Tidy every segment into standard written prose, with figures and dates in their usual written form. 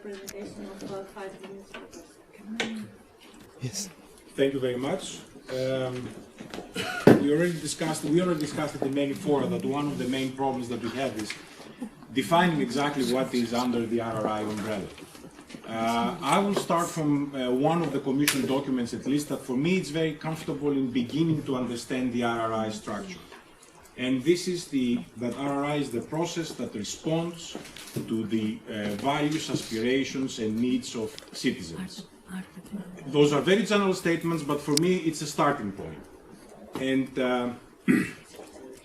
presentation of about 5 minutes. Yes. Thank you very much. We already discussed it in many fora that one of the main problems that we have is defining exactly what is under the RRI umbrella. I will start from one of the Commission documents, at least, that for me it's very comfortable in beginning to understand the RRI structure. And this is that RRI is the process that responds to the values, aspirations and needs of citizens. Those are very general statements, but for me it's a starting point. And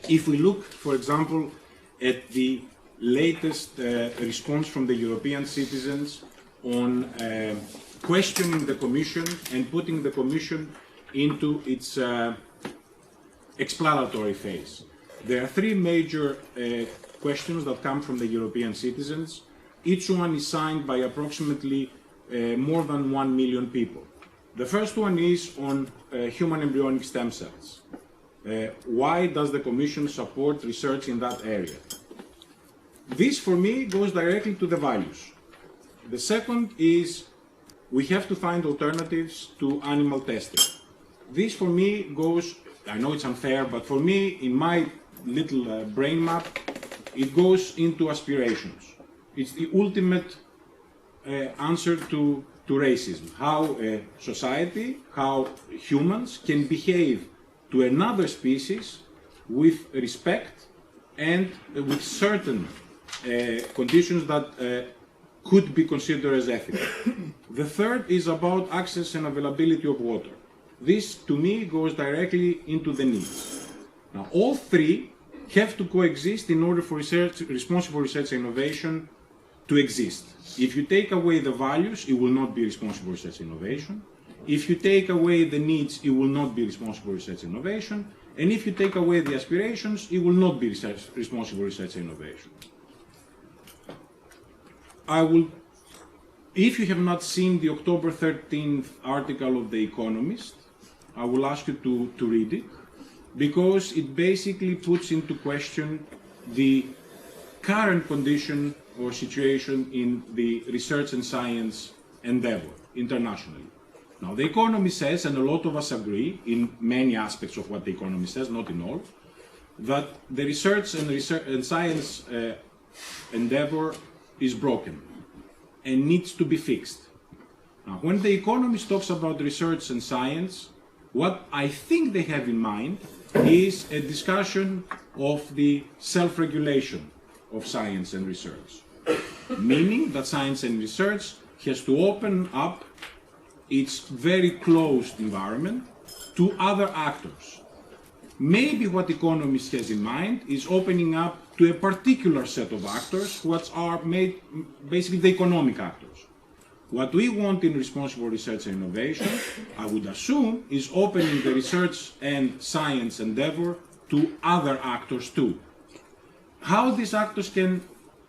if we look, for example, at the latest response from the European citizens on questioning the Commission and putting the Commission into its explanatory phase. There are three major questions that come from the European citizens. Each one is signed by approximately more than 1 million people. The first one is on human embryonic stem cells. Why does the Commission support research in that area? This, for me, goes directly to the values. The second is we have to find alternatives to animal testing. This, for me, goes, I know it's unfair, but for me, in my little brain map, it goes into aspirations. It's the ultimate answer to racism. How a society, how humans can behave to another species with respect and with certain conditions that could be considered as ethical. The third is about access and availability of water. This, to me, goes directly into the needs. Now, all three have to coexist in order for responsible research and innovation to exist. If you take away the values, it will not be responsible research and innovation. If you take away the needs, it will not be responsible research and innovation. And if you take away the aspirations, it will not be responsible research and innovation. If you have not seen the October 13th article of The Economist, I will ask you to read it, because it basically puts into question the current condition or situation in the research and science endeavor internationally. Now, The Economist says, and a lot of us agree in many aspects of what The Economist says, not in all, that the research and science endeavor is broken and needs to be fixed. Now, when The Economist talks about research and science, what I think they have in mind is a discussion of the self-regulation of science and research, meaning that science and research has to open up its very closed environment to other actors. Maybe what Economist has in mind is opening up to a particular set of actors, which are made basically the economic actors. What we want in responsible research and innovation, I would assume, is opening the research and science endeavor to other actors too. How these actors can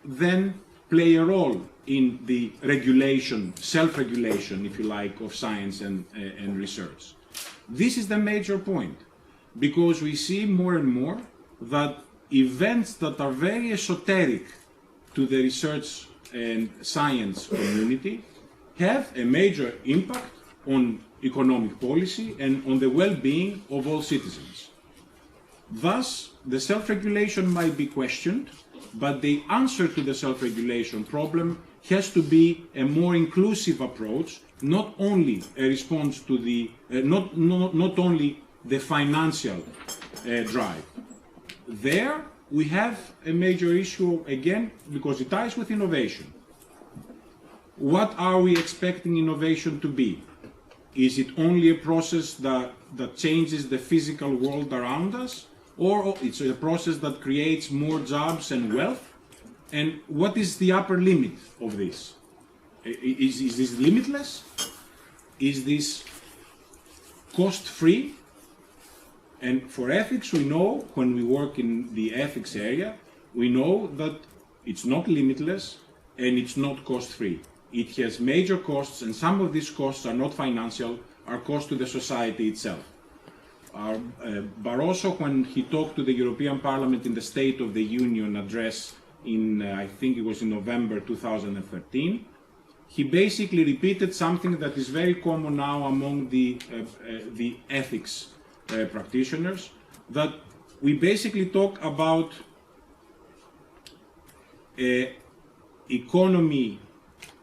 then play a role in the regulation, self-regulation, if you like, of science and research. This is the major point, because we see more and more that events that are very esoteric to the research and science community have a major impact on economic policy and on the well-being of all citizens. Thus, the self-regulation might be questioned, but the answer to the self-regulation problem has to be a more inclusive approach, not only a response to the, not only the financial drive. There, we have a major issue, again, because it ties with innovation. What are we expecting innovation to be? Is it only a process that changes the physical world around us? Or it's a process that creates more jobs and wealth? And what is the upper limit of this? Is this limitless? Is this cost-free? And for ethics, we know, when we work in the ethics area, we know that it's not limitless and it's not cost-free. It has major costs, and some of these costs are not financial, are costs to the society itself. Barroso, when he talked to the European Parliament in the State of the Union address in, I think it was in November 2013, he basically repeated something that is very common now among the ethics practitioners, that we basically talk about economy.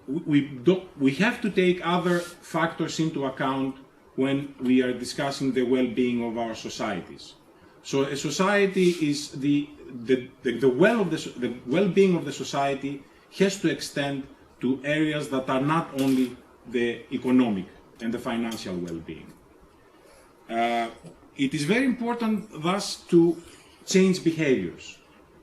We have to take other factors into account when we are discussing the well-being of our societies. So a society is the well-being of the society has to extend to areas that are not only the economic and the financial well-being. It is very important thus to change behaviors.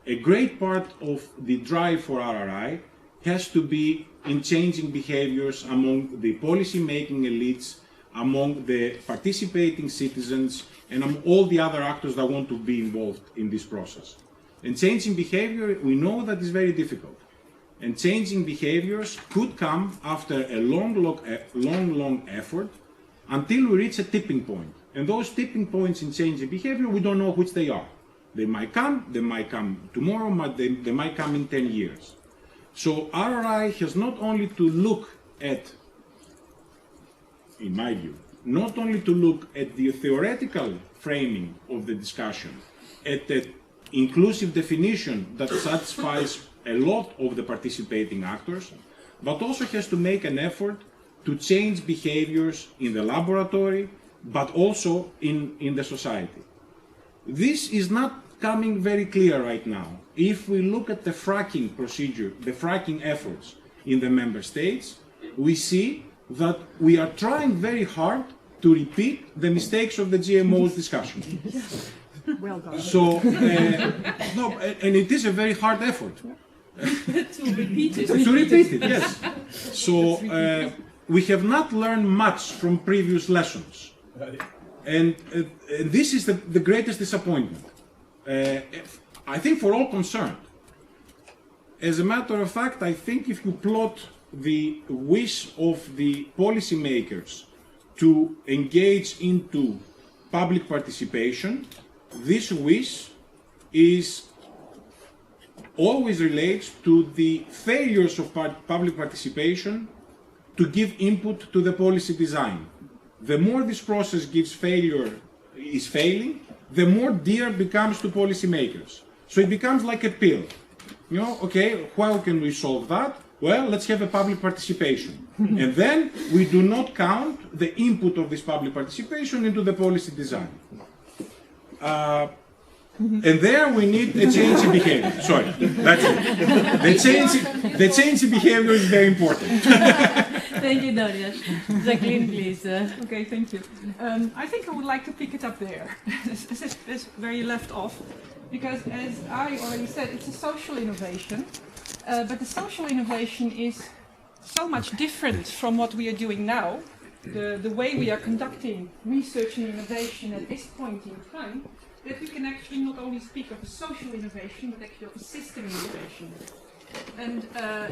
A great part of the drive for RRI has to be in changing behaviors among the policy-making elites, among the participating citizens, and among all the other actors that want to be involved in this process. And changing behavior, we know that is very difficult. And changing behaviors could come after a long effort until we reach a tipping point. And those tipping points in changing behavior, we don't know which they are. They might come tomorrow, they might come in 10 years. So RRI has not only to look at, in my view, not only to look at the theoretical framing of the discussion, at the inclusive definition that satisfies a lot of the participating actors, but also has to make an effort to change behaviors in the laboratory, but also in the society. This is not coming very clear right now. If we look at the fracking procedure, the fracking efforts in the member states, we see that we are trying very hard to repeat the mistakes of the GMOs discussion. Well done. So, no, and it is a very hard effort. To repeat it. To repeat it, yes. So, we have not learned much from previous lessons. And this is the greatest disappointment, I think, for all concerned. As a matter of fact, I think if you plot the wish of the policymakers to engage into public participation, this wish always relates to the failures of public participation to give input to the policy design. The more this process is failing, the more dear it becomes to policymakers. So it becomes like a pill. You know, okay, how can we solve that? Well, let's have a public participation. And then we do not count the input of this public participation into the policy design. And there we need a change in behavior. Sorry, that's it. The change in behavior is very important. Thank you, Dorian. Jacqueline, please. Okay, thank you. I think I would like to pick it up there, as where you left off, because as I already said, it's a social innovation, but the social innovation is so much different from what we are doing now, the way we are conducting research and innovation at this point in time, that we can actually not only speak of a social innovation, but actually of a system innovation. And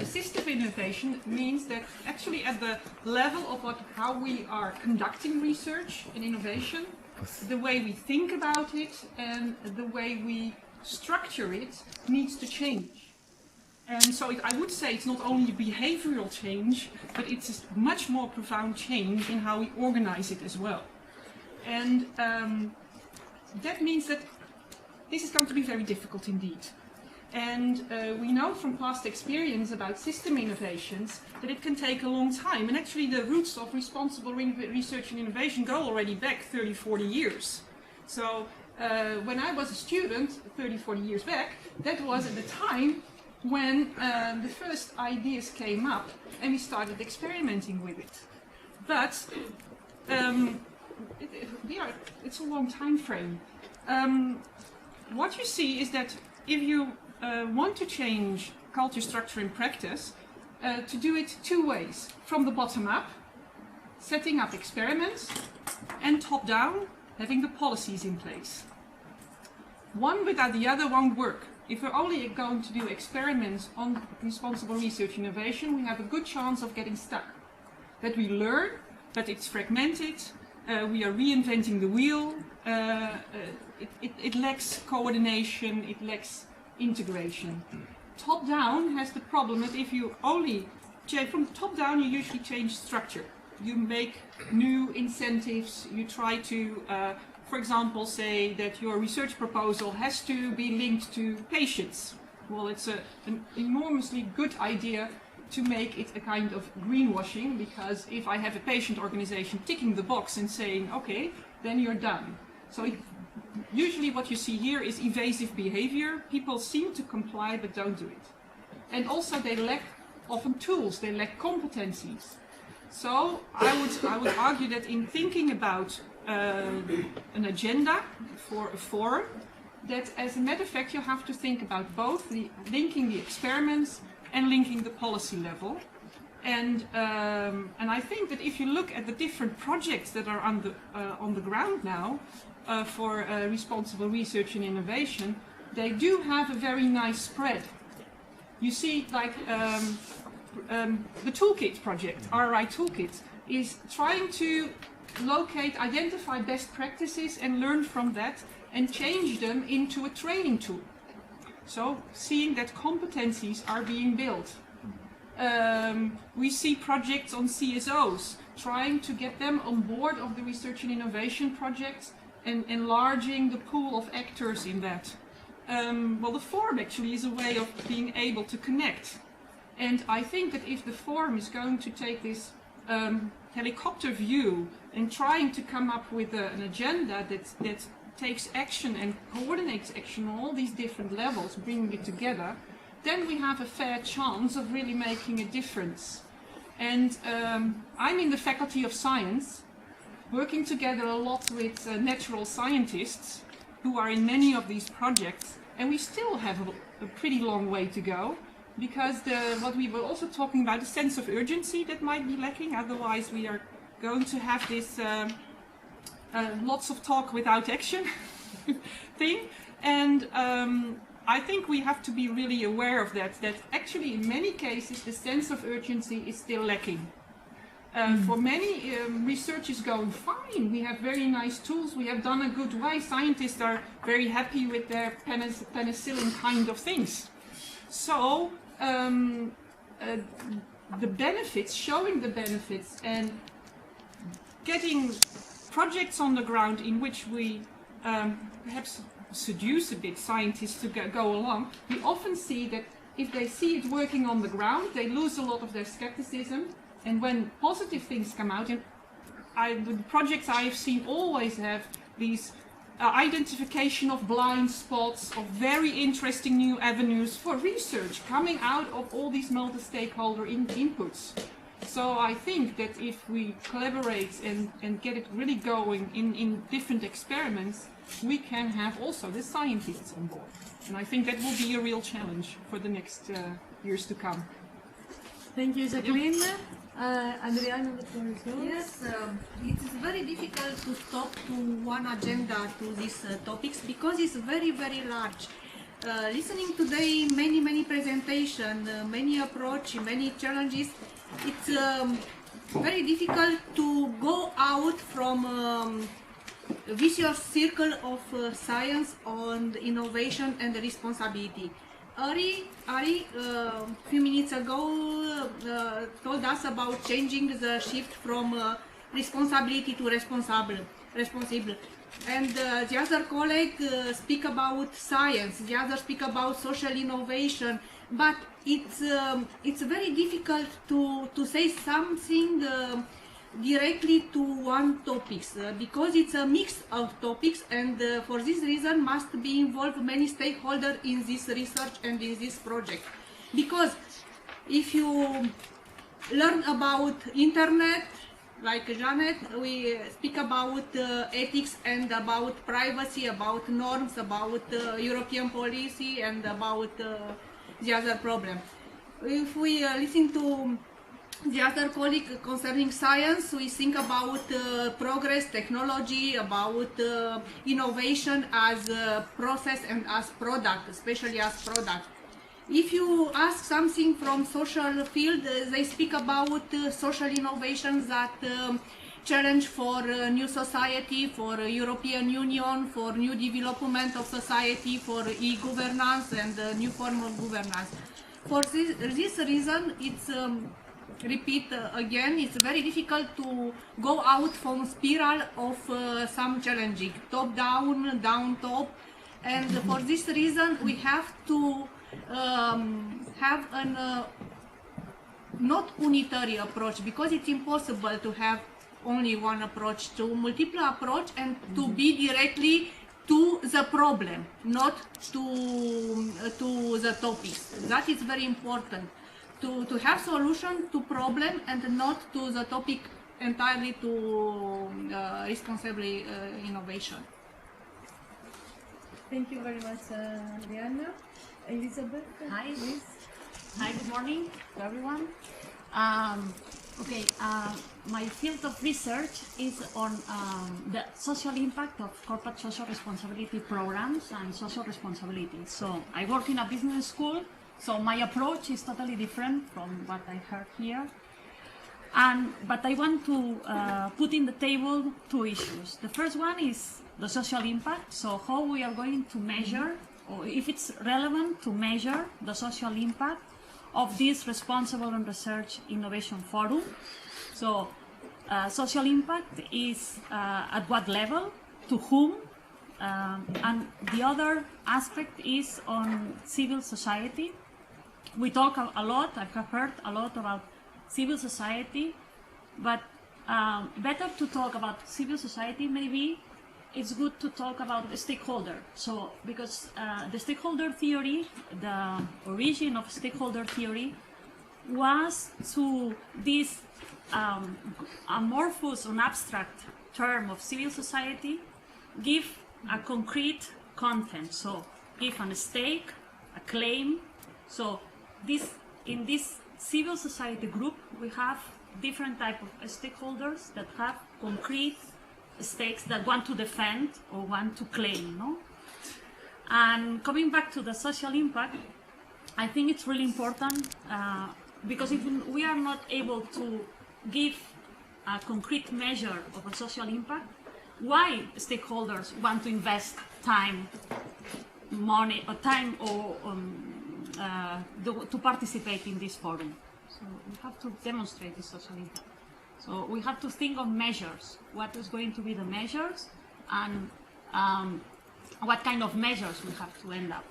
system innovation means that actually at the level of how we are conducting research and innovation, the way we think about it and the way we structure it needs to change. And so I would say it's not only behavioral change, but it's a much more profound change in how we organize it as well. And that means that this is going to be very difficult indeed. And we know from past experience about system innovations that it can take a long time. And actually the roots of responsible research and innovation go already back 30, 40 years. So when I was a student 30, 40 years back, that was at the time when the first ideas came up and we started experimenting with it. But it's a long time frame. What you see is that if you want to change culture, structure and practice, to do it two ways. From the bottom up, setting up experiments, and top down, having the policies in place. One without the other won't work. If we're only going to do experiments on responsible research innovation, we have a good chance of getting stuck. That we learn, but it's fragmented, we are reinventing the wheel, it lacks coordination, it lacks integration. Top down has the problem that if you only from the top down, you usually change structure. You make new incentives. You try to, for example, say that your research proposal has to be linked to patients. Well, it's an enormously good idea to make it a kind of greenwashing, because if I have a patient organization ticking the box and saying, okay, then you're done. So usually what you see here is evasive behavior. People seem to comply but don't do it. And also they lack often tools, they lack competencies. So I would argue that in thinking about an agenda for a forum, that as a matter of fact you have to think about both linking the experiments and linking the policy level. And I think that if you look at the different projects that are on the ground now for responsible research and innovation, they do have a very nice spread. You see, like the Toolkit project, RRI Toolkit, is trying to identify best practices and learn from that and change them into a training tool. So seeing that competencies are being built. We see projects on CSOs, trying to get them on board of the research and innovation projects and enlarging the pool of actors in that. Well, the forum actually is a way of being able to connect. And I think that if the forum is going to take this helicopter view and trying to come up with an agenda that takes action and coordinates action on all these different levels, bringing it together, then we have a fair chance of really making a difference. And I'm in the Faculty of Science, working together a lot with natural scientists who are in many of these projects, and we still have a pretty long way to go, because what we were also talking about, the sense of urgency that might be lacking. Otherwise we are going to have this lots of talk without action thing. And I think we have to be really aware of that actually in many cases the sense of urgency is still lacking. For many, research is going fine. We have very nice tools. We have done a good way. Scientists are very happy with their penicillin kind of things. So the benefits, showing the benefits and getting projects on the ground in which we perhaps seduce a bit scientists to go along, we often see that if they see it working on the ground, they lose a lot of their skepticism. And when positive things come out, and the projects I have seen always have these identification of blind spots, of very interesting new avenues for research coming out of all these multi-stakeholder inputs. So I think that if we collaborate and get it really going in different experiments, we can have also the scientists on board. And I think that will be a real challenge for the next years to come. Thank you, Jacqueline. Adriana, the floor is yours. Yes, it is very difficult to stop to one agenda to these topics because it's very, very large. Listening today, many presentations, many approach, many challenges, it's very difficult to go out from a vicious circle of science on innovation and responsibility. Ari, a few minutes ago, told us about changing the shift from responsibility to responsible. And the other colleague speak about science, the other speak about social innovation, but it's very difficult to say something directly to one topic because it's a mix of topics, and for this reason must be involved many stakeholders in this research and in this project. Because if you learn about internet, like Janet, we speak about ethics and about privacy, about norms, about European policy and about the other problem. If we listen to the other colleague concerning science, we think about progress, technology, about innovation as a process and as product, especially as product. If you ask something from social field, they speak about social innovations that challenge for new society, for European Union, for new development of society, for e-governance and new form of governance. For this reason, it's repeat again, it's very difficult to go out from spiral of some challenging, top down, down top, and for this reason we have to have an not unitary approach, because it's impossible to have only one approach, to multiple approach and to be directly to the problem, not to the topics. That is very important, to have solution to problem and not to the topic entirely, to responsible innovation. Thank you very much, Adriana. Elisabet, Hi. please. Hi, good morning to everyone. My field of research is on the social impact of corporate social responsibility programs and social responsibility. So I work in a business school, so my approach is totally different from what I heard here. But I want to put in the table two issues. The first one is the social impact, so how we are going to measure, or if it's relevant to measure the social impact of this Responsible and Research Innovation Forum. So social impact is at what level, to whom, and the other aspect is on civil society. We talk a lot, I have heard a lot about civil society, but better to talk about civil society, maybe it's good to talk about the stakeholder. So, because the stakeholder theory, the origin of stakeholder theory was to this amorphous and abstract term of civil society give a concrete content. So, give a stake, a claim. So, in this civil society group, we have different type of stakeholders that have concrete stakes that want to defend or want to claim, no? And coming back to the social impact, I think it's really important because if we are not able to give a concrete measure of a social impact, why stakeholders want to invest time, money, or time, or to participate in this forum? So we have to demonstrate the social impact. So we have to think of measures. What is going to be the measures, and what kind of measures we have to end up.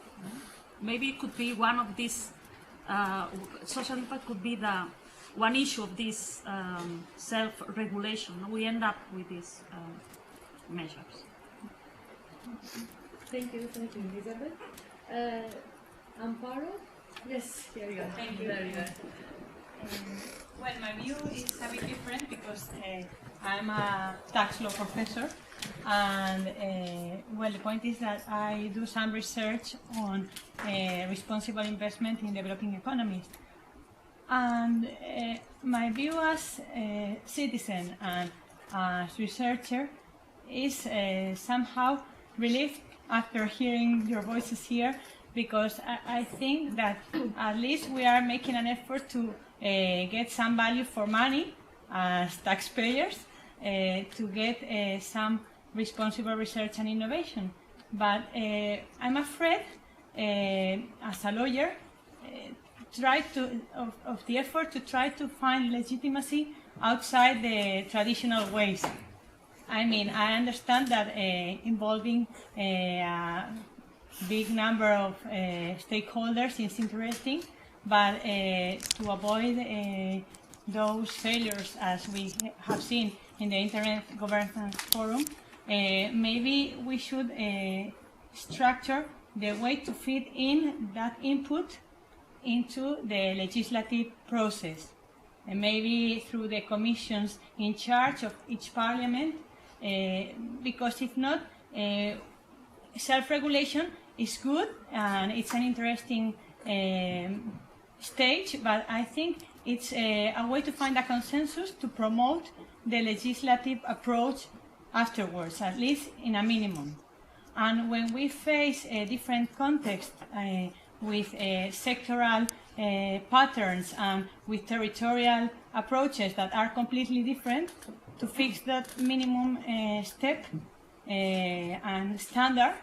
Maybe it could be one of these, social impact could be the one issue of this self-regulation. We end up with these measures. Thank you, Elisabet. Amparo? Yes, here you are. Thank you. There you are. Well, my view is a bit different because I'm a tax law professor, and well, the point is that I do some research on responsible investment in developing economies. And my view as a citizen and as researcher is somehow relieved after hearing your voices here, because I think that at least we are making an effort to get some value for money as taxpayers, to get some responsible research and innovation. But I'm afraid, as a lawyer, of the effort to try to find legitimacy outside the traditional ways. I mean, I understand that involving a big number of stakeholders is interesting, but to avoid those failures as we have seen in the Internet Governance Forum, maybe we should structure the way to fit in that input into the legislative process, and maybe through the commissions in charge of each parliament, because if not, self-regulation is good and it's an interesting stage, but I think it's a way to find a consensus to promote the legislative approach afterwards, at least in a minimum. And when we face a different context with sectoral patterns and with territorial approaches that are completely different, to fix that minimum step and standard,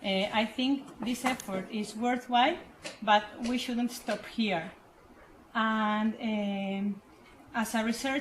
I think this effort is worthwhile, but we shouldn't stop here. And as a research